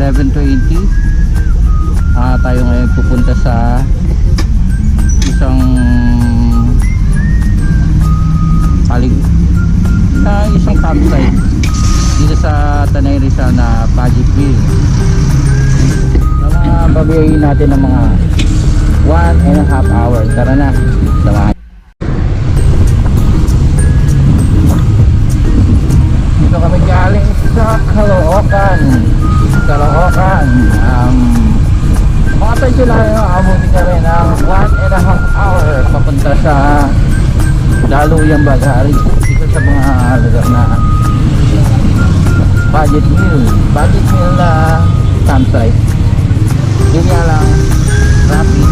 11:20. Tayo ngayon pupunta sa isang isang campsite dito sa Tanay Rizal na Paget Mill. Babiyahin natin ng mga 1.5 hours. Tara na, samahan. Dito kami galing sa Caloocan. Makatay sila yung abutin kami ng 1.5 hour papunta sa Daluyang Bagari. Isa sa mga lugar na Paget Mill na campsite. Yun nga lang, traffic.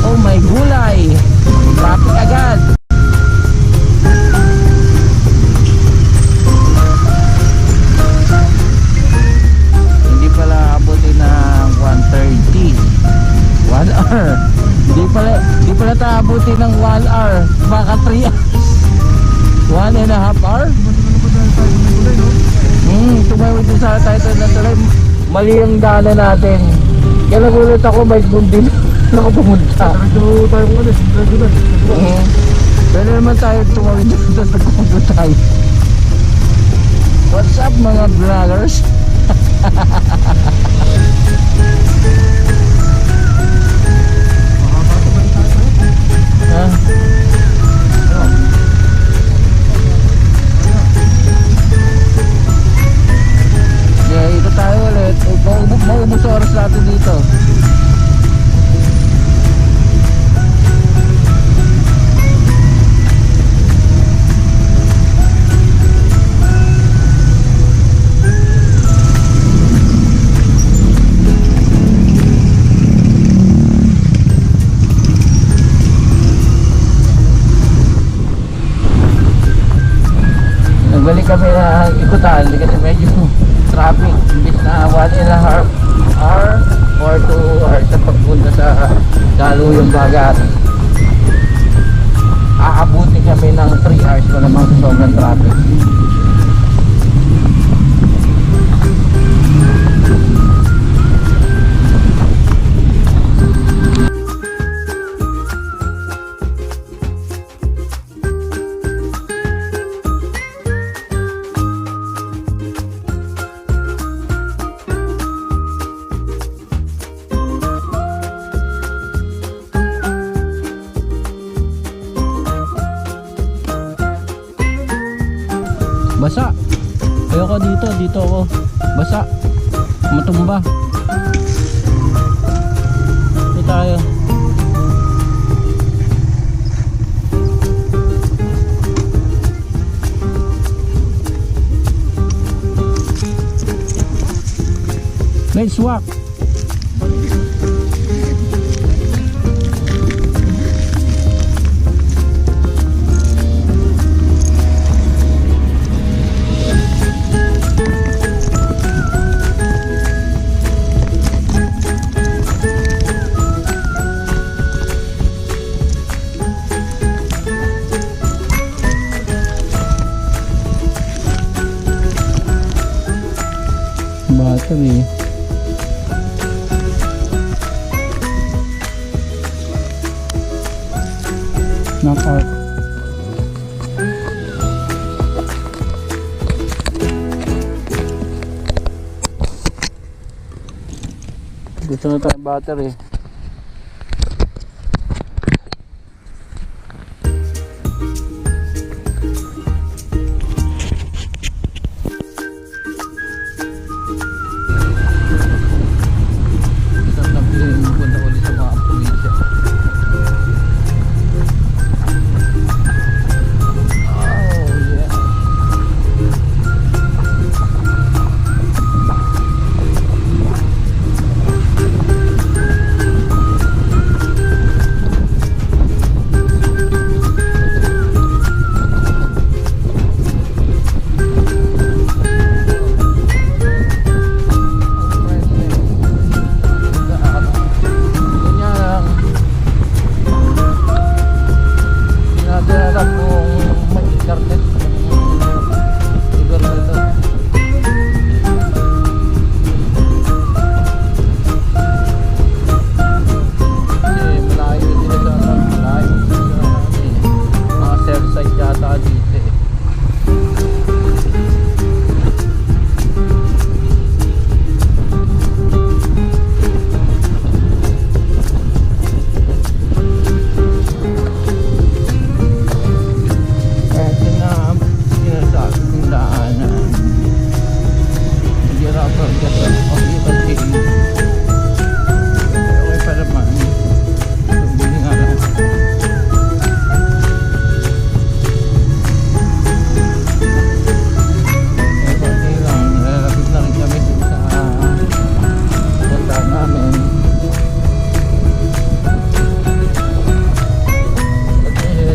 Oh my gulay, traffic agad. Hindi pala abutin ng 1:30, 1 hour. Hindi pala taabutin ng 1 hour, baka 3 hours. 1.5 hour. Tumawid din sa tayo na tuloy. Mali ang daanan natin. Kaya nagulat ako, may bundin ako pumunta. Pero naman tayo tumawid dito sa kumplo tayo. What's up mga vloggers? Ito tayo ulit. Maubos oras natin dito. Nagbalik kami na ikutan kasi medyo traffic. Imbis na 1.5 hour or 2 hours sa pagpunta sa Daluyang Bagari, aabutin kami ng 3 hours pa naman sa sobrang traffic. Basa. Ayoko dito ako. Basa. Matumba. Ito tayo. Let's walk. Battery. Knockout. Gusto na tayong battery. Okay, okay. Okay pa naman. Hindi nga lang. Okay lang. Nilalapit na rin kami sa punta namin.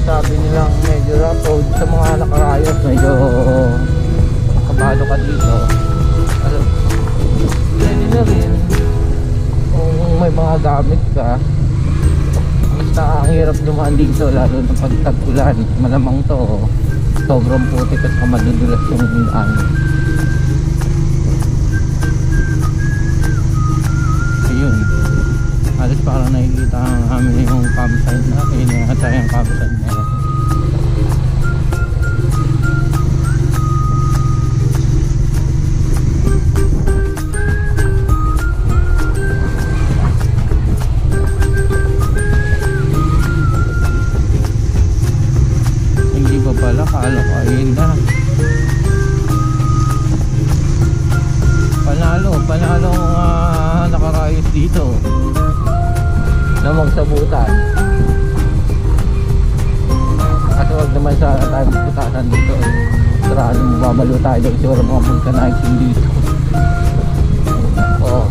Sabi nilang medyo rough road sa mga nakarayos, medyo kabado ka dito. Ano, pwede na rin kung may mga gamit ka. Basta ang hirap dumaan dito lalo na pag tag-ulan. Malamang to sobrang putik at madudulas yung daan. Ayun, halos parang nakikita namin yung campsite namin, yung atayang campsite na yun. Hindi pa pala, kala ko ayun na. Panalo nakarayos dito na magsabutan. Kasi wag naman sa tayo magbutasan dito eh. Sarado mababalo tayo doon siguro mga vulcanizing dito. Oo.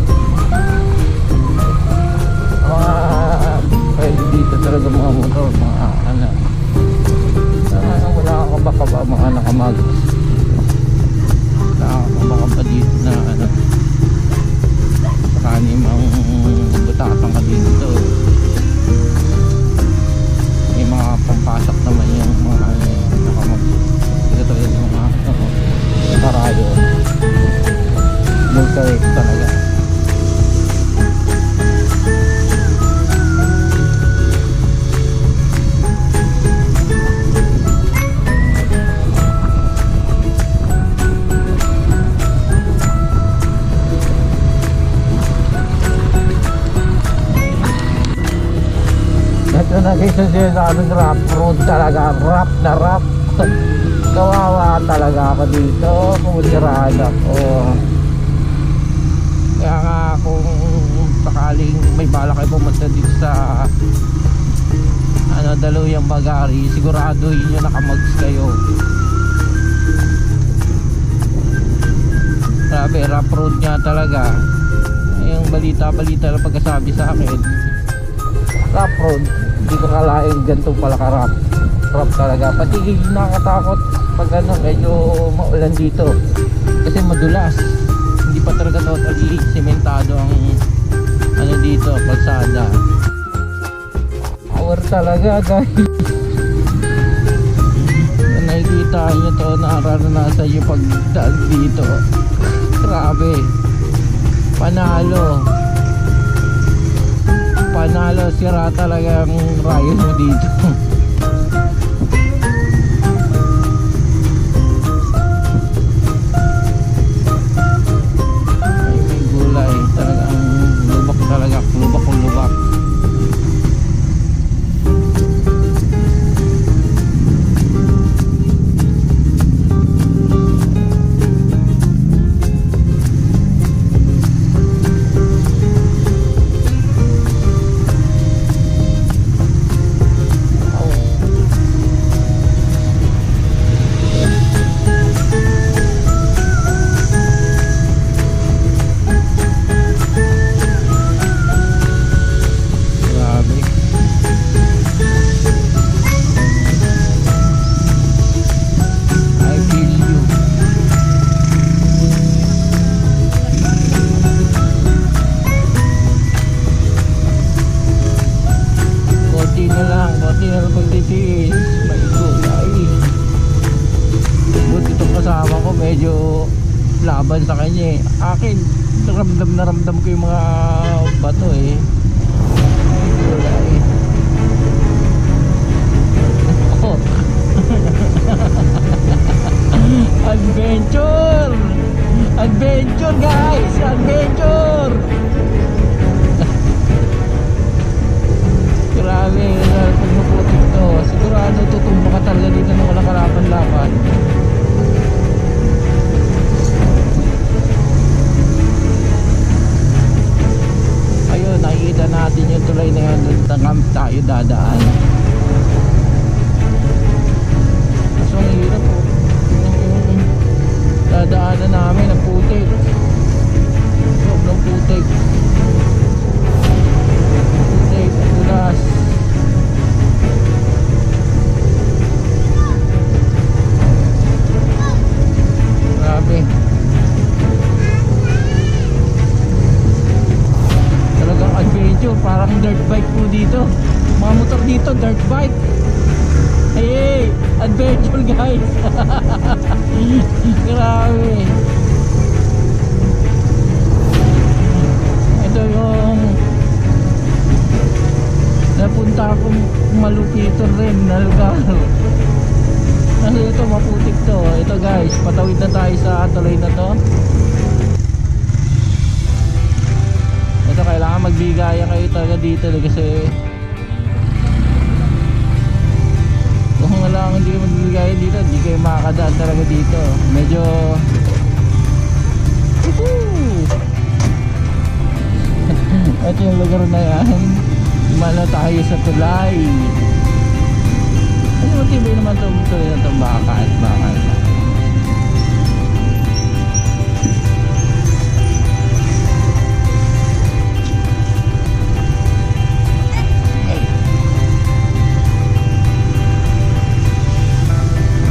Mga pwede dito talaga mga motor, mga ano. Wala ka baka ba mga nakamag. Wala ka baka ba dito na ano. Sakanim ang butasan ka dito. May mga pampasok naman yung mga nakamag. Ito yung mga karayo. Multi talaga. Ito na guys, sinasabing rough road talaga, rough na rough. Kawawa talaga ako dito, pumusirada ko. Kaya nga kung sakaling may bala kayo pumunta dito sa ano, Daluyang Bagari, sigurado yun yung nakamags kayo. Grabe, rough road nga talaga. Yung balita na pagkasabi sa akin, rough road. Hindi ko kalain ganito pala ka-rough. Rough talaga. Pati nakakatakot pag ano, medyo maulan dito. Kasi madulas. Hindi pa talaga totally sementado ang ano dito, kalsada. Power talaga guys. Nakikita nyo to, nararanasan yung pagdaan dito. Grabe. Panalo, sira talaga ang rayo mo dito. Ay, may gulay talagang lubak talaga, lubak kung lubak. Laban sa kanya eh. Akin, ramdam ko yung mga bato eh. Wala eh. Oh. Adventure! Adventure guys! Adventure! Grabe, pag maputik to, sigurado tutumba ka talaga dito na walang kalaban-laban. Pang dirt bike po dito. Mga motor dito, dirt bike. Hey, adventure guys. Grabe. Ito yung napunta akong malupito rin na lugar. Kasi ito maputik to. Ito guys, patawid na tayo sa tuloy na to. Ito kailangan magbigaya kayo talaga dito kasi kung wala hindi kayo magbigaya dito, hindi kayo makakadaan talaga dito. Medyo ito yung lugar na yan. Imala tayo sa tulay. Ano matibay naman itong tulay na itong bakal.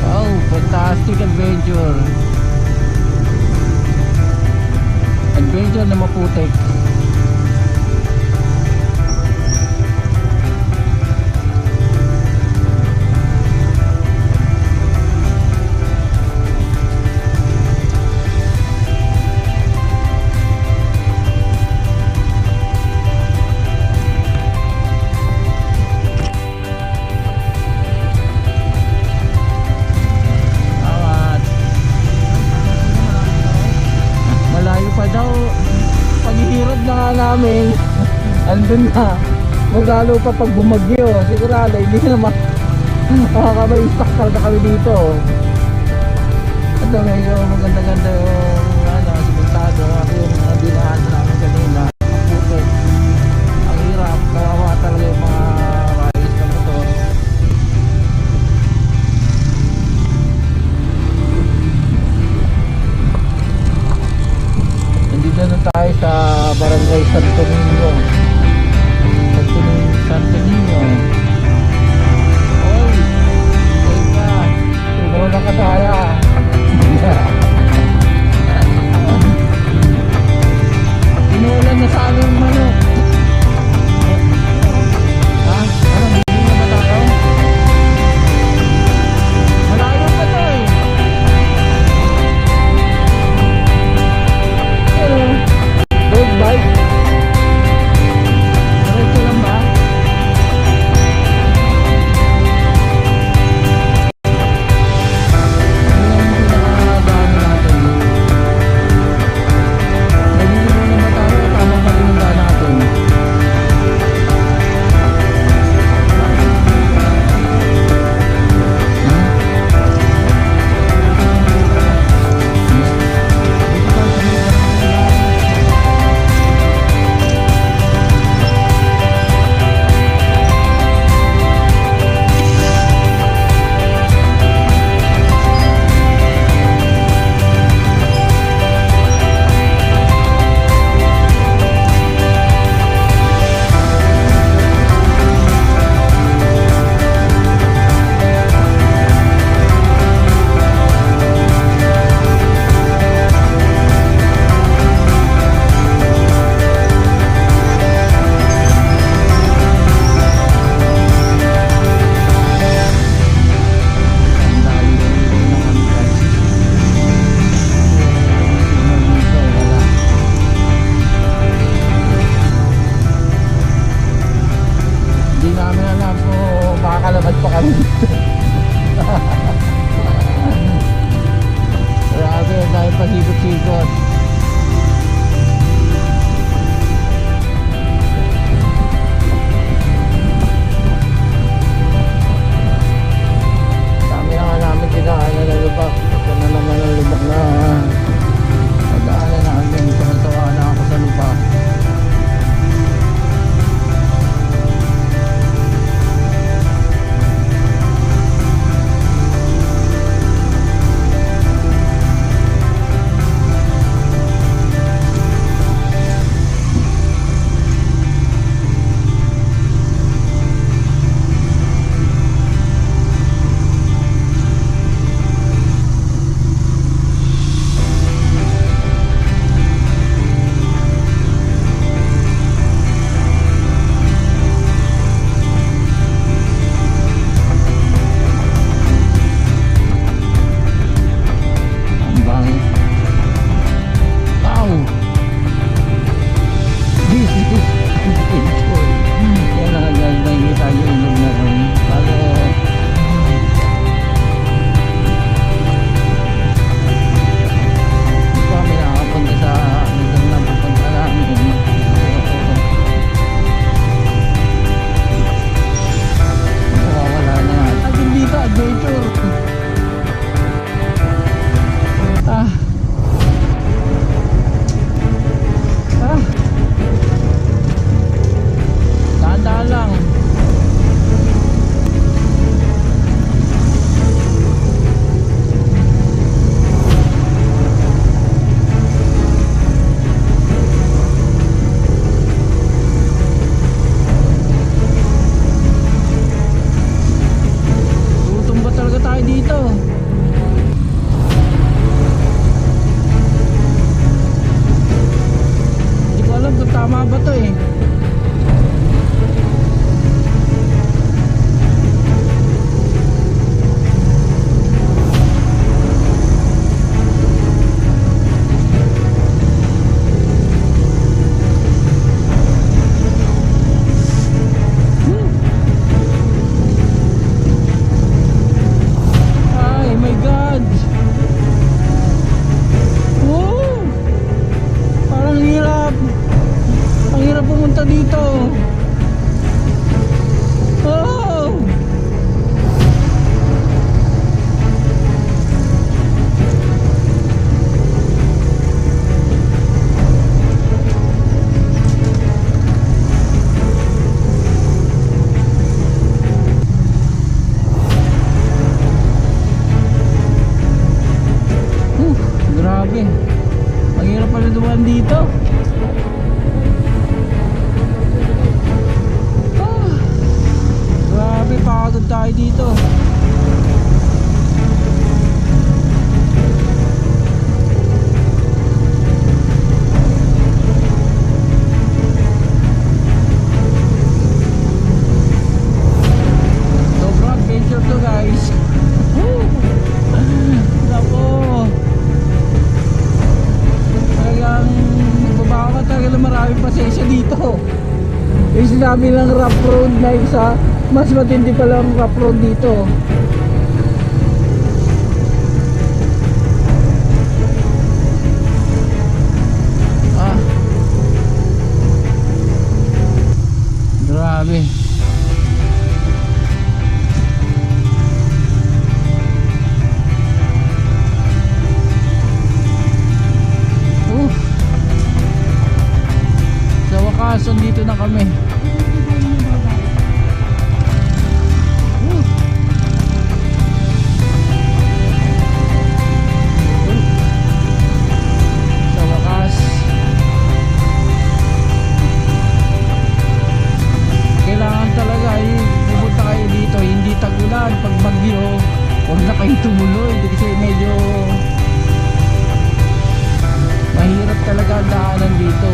Oh, fantastic adventure. Adventure na maputik. Namin andun na magalo pa pag bumagyo sigurado hindi na makakabay-stack talaga kami dito. Ito medyo maganda-ganda yung simentado yung binahan namin kanina. Ang putik, ang hirap, kawawa talaga yung mga riders na motor. Nandito na tayo sa Barangay Santo Niño. Santo Niño. Oy, teka. Tumulong ka tayo. Inuulan na sa aming manok. Ha? Ano, bibili na ba tayo? Malayo pa to eh. Road bike. Diretso lang ba? Ano yung pinakadami tama ba to eh? Ay my God. Wow, parang hirap. Ang hirap pumunta dito. Oh! Grabe. Ang hirap pala dumaan dito. Grabe, pagod tayo dito. Sobrang adventure to guys. Nako. Talagang magbaba ka talaga ng maraming pasensya dito. Yung sinabi ng rough road na isa, mas matindi pala ang rough road dito. Grabe. Sa wakas, dito na kami. Pag bagyo, huwag na kayong tumuloy kasi medyo mahirap talaga ang daanan dito.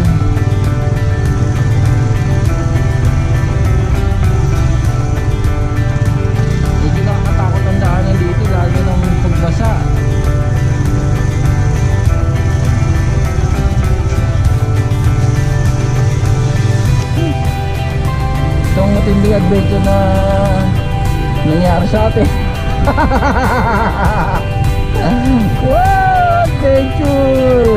Medyo nakakatakot ang daanan dito lalo ng pagbasa. Itong matinding adventure na nangyari sa atin. Wow, adventure!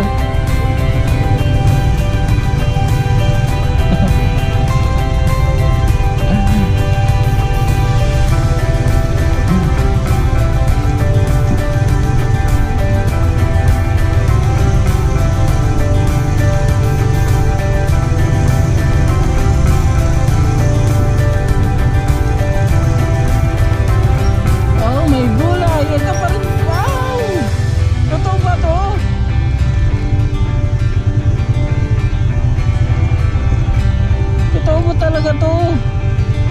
Talaga to.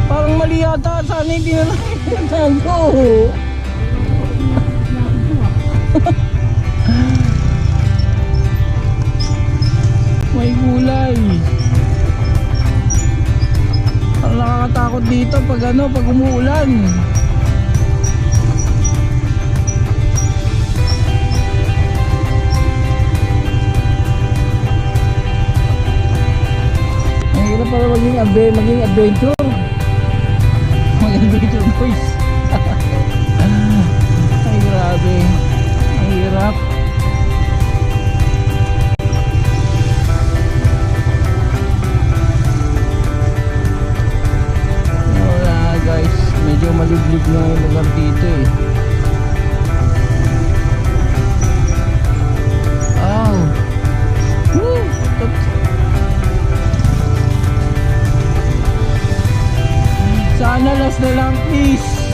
Parang mali yata. Sana hindi na lang ko. May gulay. Ang nakakatakot dito pag pag umuulan. Para maging adventure. Mag-adventure boys. Ay grabe. Ang hirap. Wala guys. Medyo maliglig na yung lugar dito eh. Oh. Woo! Sana last na lang please.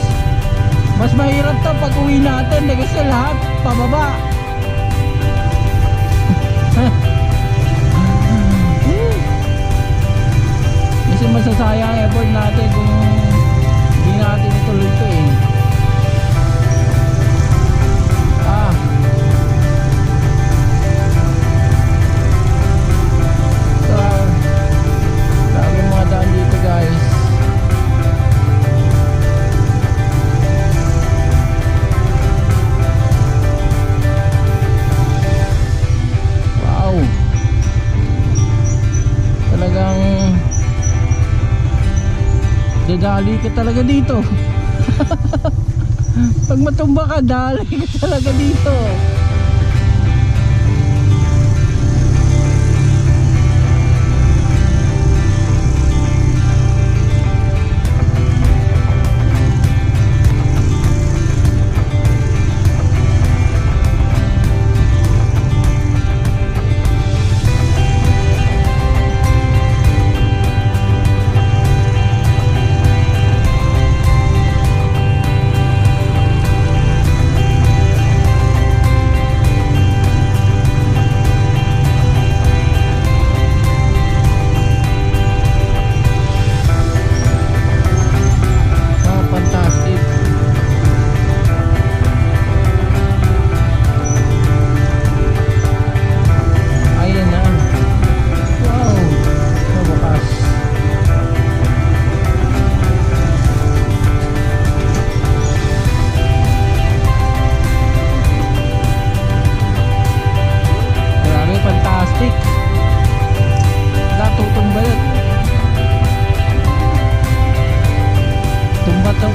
Mas mahirap to pag uwi natin kasi lahat pababa. Kasi masasayang effort natin kung hindi natin ituloy ito eh. So, Dadali ka talaga dito. Pag matumba ka, dali ka talaga dito.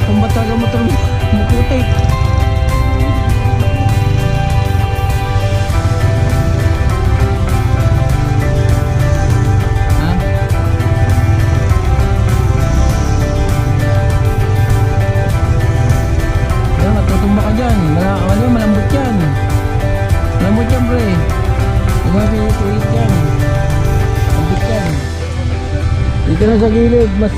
Tumba talaga motor mo. Mukutik. Ha? Yan, matutumba ka dyan. Malambot yan. Malambot yan, pre. Huwag mo pilit yan. Malambot yan. Dito na sa gilid. Mas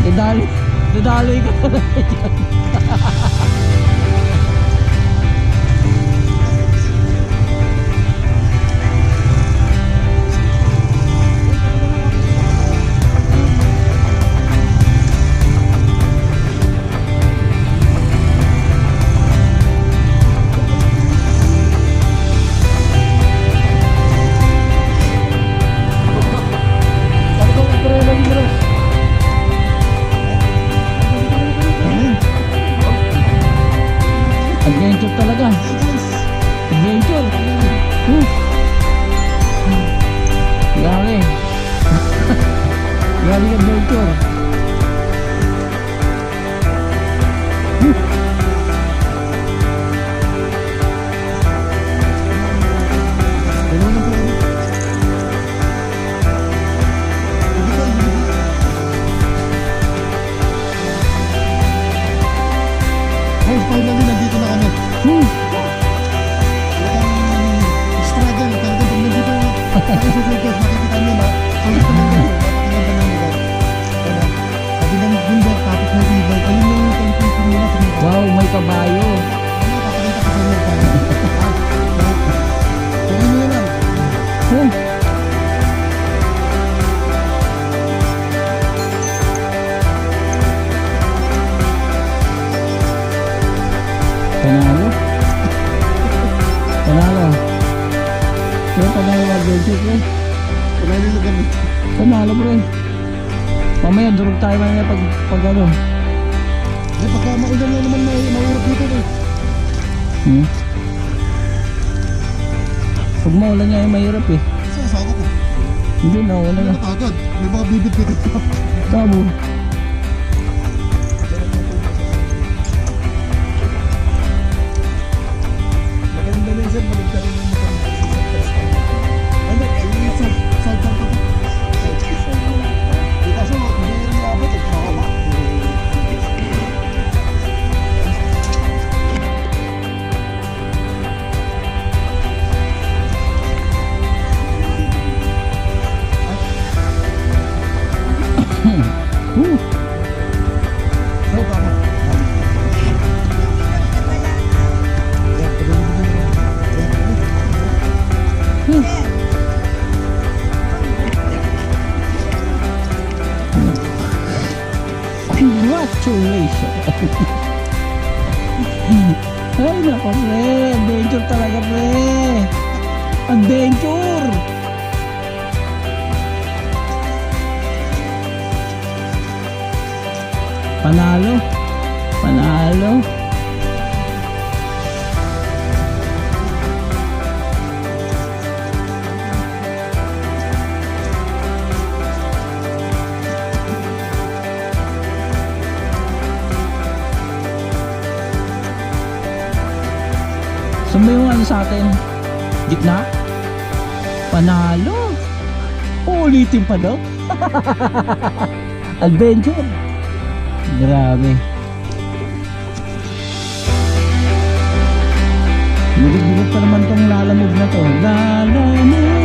Dadali ka talaga dyan. Adventure talaga. Adventure. Grabe. Grabe adventure. Finally, nandito na kami. Struggle, talaga pag nandito tayo sa circus, makikita nyo na ang gusto ng ganito, napakaganda ng lugar. Kabilang bundok, tapos may ibang, ayun yung temptation nila sa mga. Wow, may kabayo. Ano, papakita ko sa inyo tayo. Tingnan nyo lang. Panalo. Panalo. Pero panalo adventure, pre. Wala nyo lang kami. Panalo, pre. Mamaya durog tayo mamaya pag ano. Eh, pagka maulan na naman, mahirap dito eh. Pag maulan niya, mahirap eh. Sasaka ko. Hindi na, wala na. Agad. May mga bibit dito. Tabo. Maganda na yun, sir. Maganda rin yung mga ano, yung side pa pa. Kaso, hindi rin maabot eh. Makaba. Side pa pa. Congratulations! Ay nako, pre! Adventure talaga, pre! Adventure! Panalo! Panalo! sa atin. Gitna. Panalo. Ulitin pa daw. Adventure. Grabe. Bilig-bilig pa naman tong lalamog na to. Lalamog.